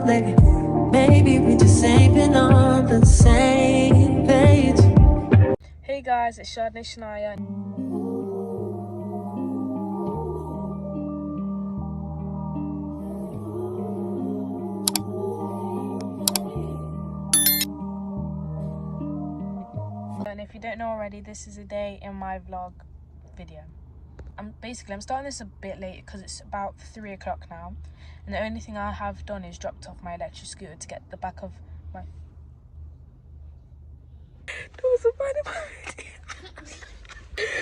lately. Maybe we just ain't been on the same page. Hey guys, it's Chardonnay Shania. And if you don't know already, this is a day in my vlog video. I'm starting this a bit late because it's about 3 o'clock now, and the only thing I have done is dropped off my electric scooter to get the back of my... There was a man in my video.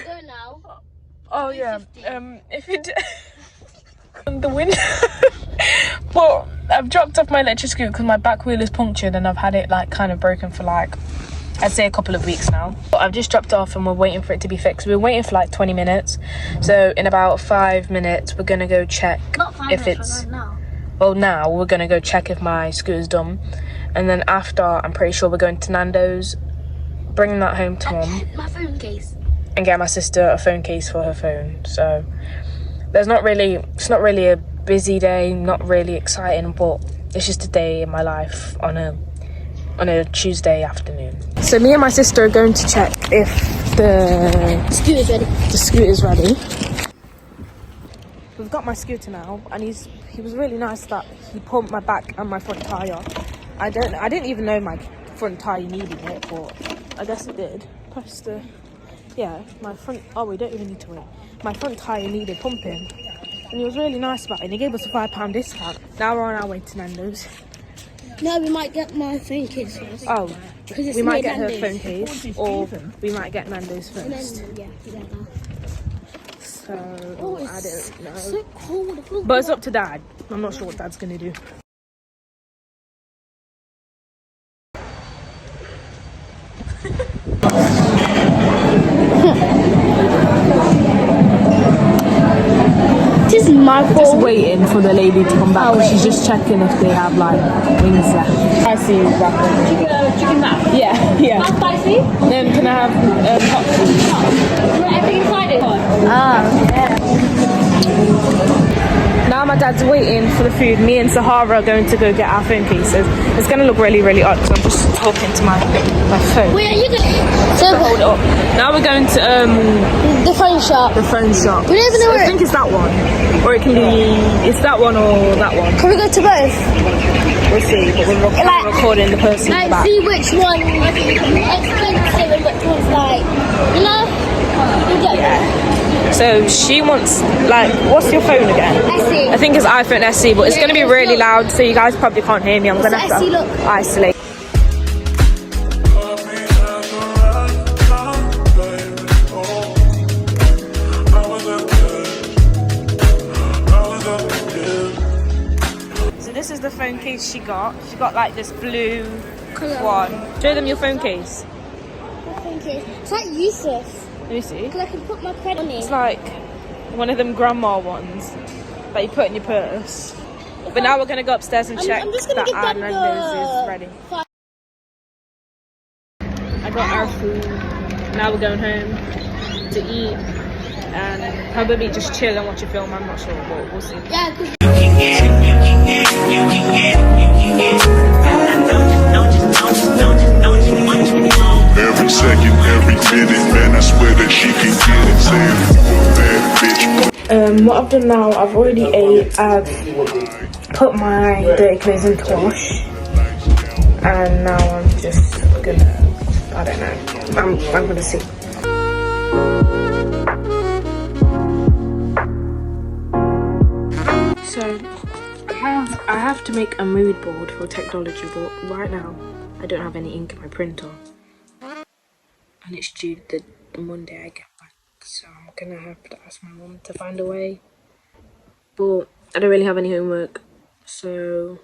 Go now. Oh yeah, if you on the window. Well, I've dropped off my electric scooter because my back wheel is punctured and I've had it like kind of broken for like, I'd say a couple of weeks now. But I've just dropped off and we're waiting for it to be fixed. We're waiting for like 20 minutes. So in about 5 minutes, we're gonna go check if it's... Well, now we're gonna go check if my scooter's done. And then after, I'm pretty sure we're going to Nandos, bringing that home to mum. My phone case. And get my sister a phone case for her phone. So it's not really a busy day, not really exciting, but it's just a day in my life on a Tuesday afternoon. So me and my sister are going to check if the scooter's ready. We've got my scooter now, and he was really nice that he pumped my back and my front tyre. I didn't even know my front tyre needed it, but I guess it did. Press the... Yeah, my front... Oh, we don't even need to wait. My front tyre needed pumping. And he was really nice about it. And he gave us a £5 discount. Now we're on our way to Nando's. No, we might get my phone case first. Oh, we might get her phone case. Or we might get Nando's first. So, I don't know. So cold. But it's up to Dad. I'm not sure what Dad's going to do. This is my fault. Just waiting for the lady to come back. She's just checking if they have like wings left. Spicy wrapper. Chicken wrap. Yeah. Not spicy? Then can I have hot food? Everything inside it? Yeah. Now my dad's waiting for the food. Me and Sahara are going to go get our phone cases. It's going to look really, really odd because I'm just talking to my phone. Where are you going? So hold it up. Now we're going to the phone shop. the phone shop. We don't even know where. I think it's that one, or it can be it's that one or that one. Can we go to both? We'll see. But we're recording the person in the back. See which one expensive and which one's like, you know? Yeah. So she wants, like, what's your phone again? SE. I think it's iPhone SE, but it's going to be really loud, so you guys probably can't hear me. I'm going to have SE to look? isolate. So this is the phone case she got. She got like this blue one. Show them your phone case. My phone case. It's like useless. Let me see. Because I can put my credit on it. It's like one of them grandma ones that you put in your purse. But now we're going to go upstairs and check that our Nando's is ready. I got our food. Now we're going home to eat and probably just chill and watch a film. I'm not sure, but we'll see. Yeah, because... Every second, every minute, man, I swear that she can get it. Saying, bad bitch. What I've done now, I've already ate. I've put my dirty clothes into wash, and now I'm just gonna, I don't know, I'm gonna see. So I have to make a mood board for technology, but right now I don't have any ink in my printer. And it's due the Monday I get back, so I'm gonna have to ask my mum to find a way. But I don't really have any homework, so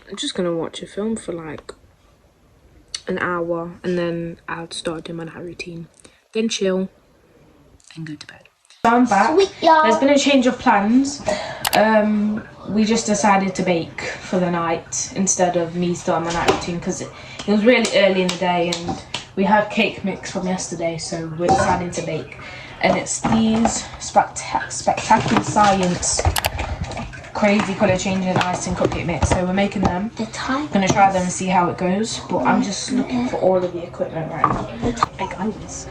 I'm just gonna watch a film for like an hour, and then I'll start doing my night routine, then chill, and go to bed. So I'm back. There's been a change of plans. We just decided to bake for the night instead of me starting my night routine because it was really early in the day and we had cake mix from yesterday, so we're deciding to bake. And it's these Spectacular Science crazy colour changing icing cupcake mix. So we're making them. The type. Gonna try them and see how it goes. But I'm just looking for all of the equipment right now. Hey guys.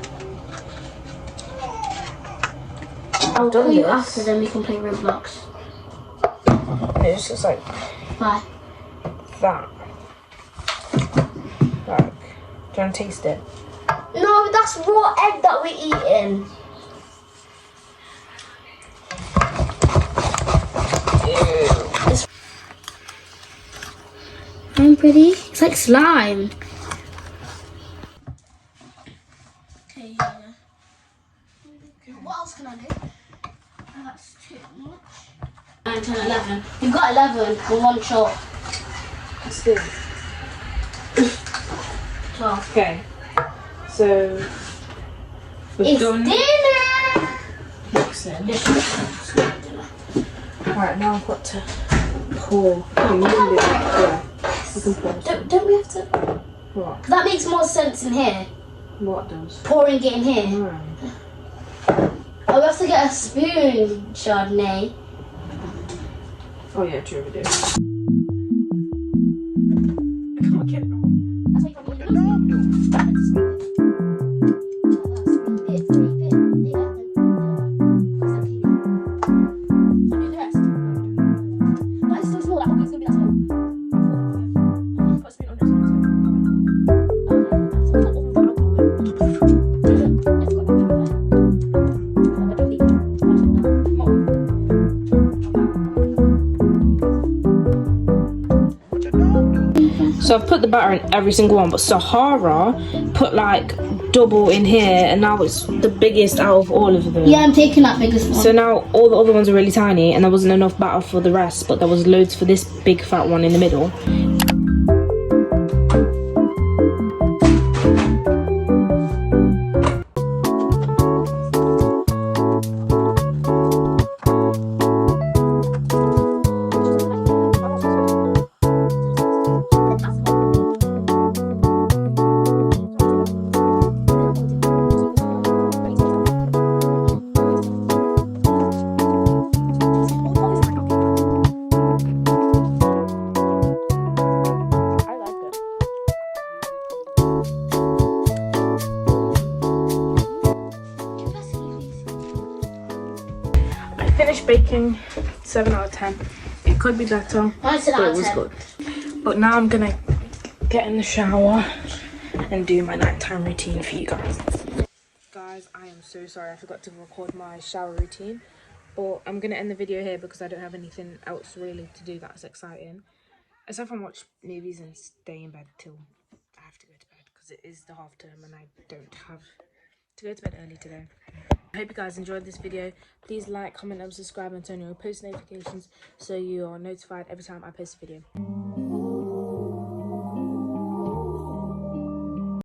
I'll call you after, then we can play Roblox. It just looks like Bye. that. Like, do you want to taste it? No, that's raw egg that we're eating. I'm pretty. It's like slime. Okay, yeah. What else can I do? Oh, that's too much. 9, 10, 11. You've got 11 in one shot. Let's do. 12. Okay. So we've It's done dinner! mixing. It's not dinner. Right, now I've got to pour. Oh, you can do it. Yeah. We can pour some. Don't we have to? What? That makes more sense in here. What does? Pouring it in here. Right. Oh, we have to get a spoon, Chardonnay. Oh yeah, true, we do. So I've put the batter in every single one, but Sahara put like double in here, and now it's the biggest out of all of them. Yeah, I'm taking that biggest one. So now all the other ones are really tiny, and there wasn't enough batter for the rest, but there was loads for this big fat one in the middle. Finished baking, 7 out of 10. It could be better, but it was good. But now I'm gonna get in the shower and do my nighttime routine for you guys. Guys, I am so sorry I forgot to record my shower routine, but I'm gonna end the video here because I don't have anything else really to do that's exciting, aside from watch movies and stay in bed till I have to go to bed because it is the half term and I don't have to go to bed early today. I hope you guys enjoyed this video. Please like, comment and subscribe and turn on your post notifications so you are notified every time I post a video.